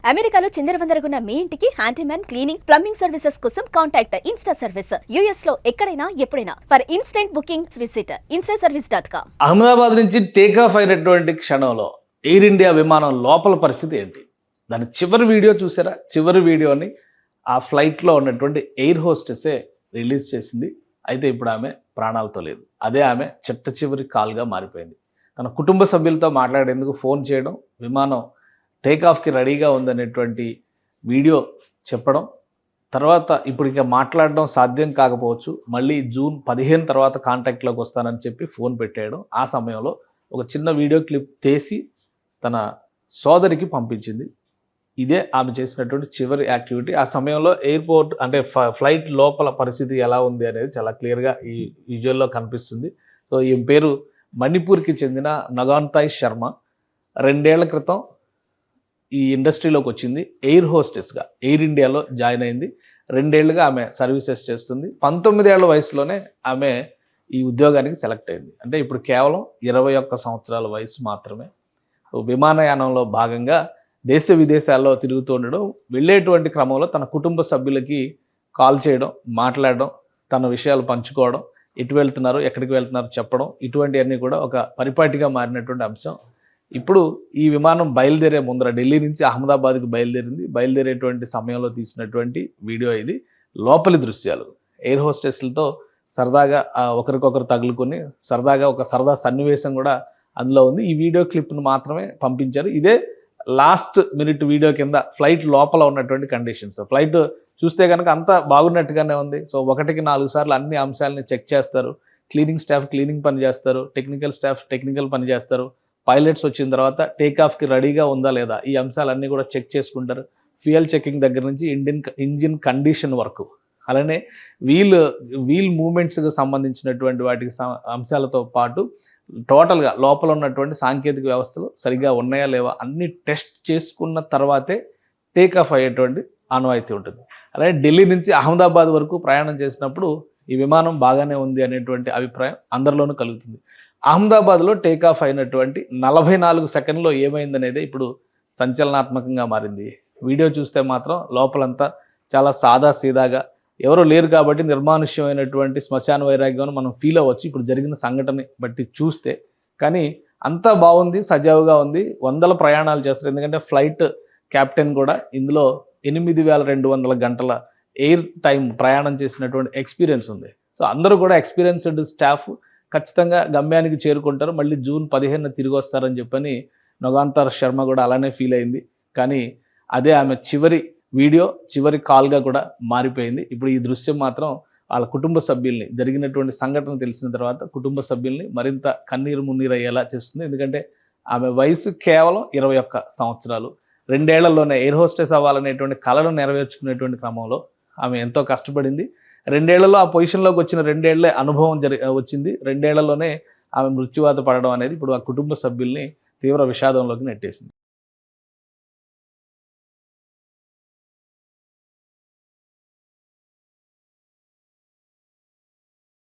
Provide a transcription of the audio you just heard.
అమెరికాలో చిందరవందరగున్న మీ ఇంటికి handyman cleaning plumbing services కోసం కాంటాక్ట్ ఇన్స్టా సర్వీస్. యుఎస్ లో ఎక్కడైనా ఎప్పుడైనా for instant bookings visit instaservice.com. Ahmedabad నుంచి టేకాఫ్ అయినటువంటి క్షణంలో ఎయిర్ ఇండియా విమానం లోపల పరిస్థితి ఏంటి? దాని చివరి వీడియో చూసారా? చివరి వీడియోని ఆ ఫ్లైట్లో ఉన్నటువంటి ఎయిర్ హోస్టెసే రిలీజ్ చేసింది. అయితే ఇప్పుడు ఆమె ప్రాణాలతో లేదు. అదే ఆమె చిట్ట చివరి కాల్గా మారిపోయింది. తన కుటుంబ సభ్యులతో మాట్లాడేందుకు ఫోన్ చేయడం, విమానం టేకాఫ్కి రెడీగా ఉందనేటువంటి వీడియో చెప్పడం, తర్వాత ఇప్పుడు ఇక మాట్లాడడం సాధ్యం కాకపోవచ్చు, మళ్ళీ జూన్ 15 తర్వాత కాంటాక్ట్లోకి వస్తానని చెప్పి ఫోన్ పెట్టేయడం. ఆ సమయంలో ఒక చిన్న వీడియో క్లిప్ తీసి తన సోదరికి పంపించింది. ఇదే ఆమె చేసినటువంటి చివరి యాక్టివిటీ. ఆ సమయంలో ఎయిర్పోర్ట్ అంటే ఫ్లైట్ లోపల పరిస్థితి ఎలా ఉంది అనేది చాలా క్లియర్గా ఈ విజువల్లో కనిపిస్తుంది. సో ఈ పేరు మణిపూర్కి చెందిన నగాంతాయ్ శర్మ. 2 ఏళ్ల క్రితం ఈ ఇండస్ట్రీలోకి వచ్చింది. ఎయిర్ హోస్టెస్గా ఎయిర్ ఇండియాలో జాయిన్ అయింది. 2 ఏళ్లుగా ఆమె సర్వీసెస్ చేస్తుంది. 19 ఏళ్ల వయసులోనే ఆమె ఈ ఉద్యోగానికి సెలెక్ట్ అయింది. అంటే ఇప్పుడు కేవలం 21 సంవత్సరాల వయసు మాత్రమే. విమానయానంలో భాగంగా దేశ విదేశాల్లో తిరుగుతూ ఉండడం, వెళ్ళేటువంటి క్రమంలో తన కుటుంబ సభ్యులకి కాల్ చేయడం, మాట్లాడడం, తన విషయాలు పంచుకోవడం, ఎటు వెళ్తున్నారు, ఎక్కడికి వెళ్తున్నారు చెప్పడం, ఇటువంటివన్నీ కూడా ఒక పరిపాటిగా మారినటువంటి అంశం. ఇప్పుడు ఈ విమానం బయలుదేరే ముందర ఢిల్లీ నుంచి అహ్మదాబాద్కి బయలుదేరింది. బయలుదేరేటువంటి సమయంలో తీసినటువంటి వీడియో ఇది. లోపలి దృశ్యాలు ఎయిర్ హోస్టెస్లతో సరదాగా ఒకరికొకరు తగులుకొని సరదాగా ఒక సరదా సన్నివేశం కూడా అందులో ఉంది. ఈ వీడియో క్లిప్ను మాత్రమే పంపించారు. ఇదే లాస్ట్ మినిట్ వీడియో కింద ఫ్లైట్ లోపల ఉన్నటువంటి కండిషన్స్. ఫ్లైట్ చూస్తే కనుక అంతా బాగున్నట్టుగానే ఉంది. సో 1కి 4 సార్లు అన్ని అంశాలని చెక్ చేస్తారు. క్లీనింగ్ స్టాఫ్ క్లీనింగ్ పని చేస్తారు, టెక్నికల్ స్టాఫ్ టెక్నికల్ పని చేస్తారు. పైలట్స్ వచ్చిన తర్వాత టేకాఫ్కి రెడీగా ఉందా లేదా ఈ అంశాలన్నీ కూడా చెక్ చేసుకుంటారు. ఫ్యూయల్ చెకింగ్ దగ్గర నుంచి ఇంజిన్ కండిషన్ వరకు, అలానే వీల్ మూమెంట్స్కి సంబంధించినటువంటి వాటికి అంశాలతో పాటు టోటల్గా లోపల ఉన్నటువంటి సాంకేతిక వ్యవస్థలు సరిగ్గా ఉన్నాయా లేవా అన్ని టెస్ట్ చేసుకున్న తర్వాతే టేకాఫ్ అయ్యేటువంటి ఆనవాయితీ ఉంటుంది. అలాగే ఢిల్లీ నుంచి అహ్మదాబాద్ వరకు ప్రయాణం చేసినప్పుడు ఈ విమానం బాగానే ఉంది అనేటువంటి అభిప్రాయం అందరిలోనూ కలుగుతుంది. అహ్మదాబాద్లో టేకాఫ్ అయినటువంటి 44 సెకండ్లో ఏమైందనేది ఇప్పుడు సంచలనాత్మకంగా మారింది. వీడియో చూస్తే మాత్రం లోపలంతా చాలా సాదా సీదాగా, ఎవరో లేరు కాబట్టి నిర్మానుష్యమైనటువంటి శ్మశాన వైరాగ్యం మనం ఫీల్ అవ్వచ్చు ఇప్పుడు జరిగిన సంఘటన బట్టి చూస్తే. కానీ అంతా బాగుంది, సజావుగా ఉంది. వందల ప్రయాణాలు చేస్తారు. ఎందుకంటే ఫ్లైట్ క్యాప్టెన్ కూడా ఇందులో 8200 గంటల ఎయిర్ టైం ప్రయాణం చేసినటువంటి ఎక్స్పీరియన్స్ ఉంది. సో అందరూ కూడా ఎక్స్పీరియన్స్డ్ స్టాఫ్ ఖచ్చితంగా గమ్యానికి చేరుకుంటారు. మళ్ళీ జూన్ 15 తిరిగి వస్తారని చెప్పని నగాంతార్ శర్మ కూడా అలానే ఫీల్ అయింది. కానీ అదే ఆమె చివరి వీడియో, చివరి కాల్గా కూడా మారిపోయింది. ఇప్పుడు ఈ దృశ్యం మాత్రం వాళ్ళ కుటుంబ సభ్యుల్ని, జరిగినటువంటి సంఘటన తెలిసిన తర్వాత కుటుంబ సభ్యుల్ని మరింత కన్నీరు మున్నీరు అయ్యేలా చేస్తుంది. ఎందుకంటే ఆమె వయసు కేవలం 21 సంవత్సరాలు. 2 ఏళ్లలోనే ఎయిర్ హోస్టెస్ అవ్వాలనేటువంటి కళను నెరవేర్చుకునేటువంటి క్రమంలో ఆమె ఎంతో కష్టపడింది. 2 ఏళ్లలో ఆ పొజిషన్లోకి వచ్చిన 2 ఏళ్లే అనుభవం వచ్చింది. 2 ఏళ్లలోనే ఆమె మృత్యువాత పడడం అనేది ఇప్పుడు ఆ కుటుంబ సభ్యుల్ని తీవ్ర విషాదంలోకి నెట్టేసింది.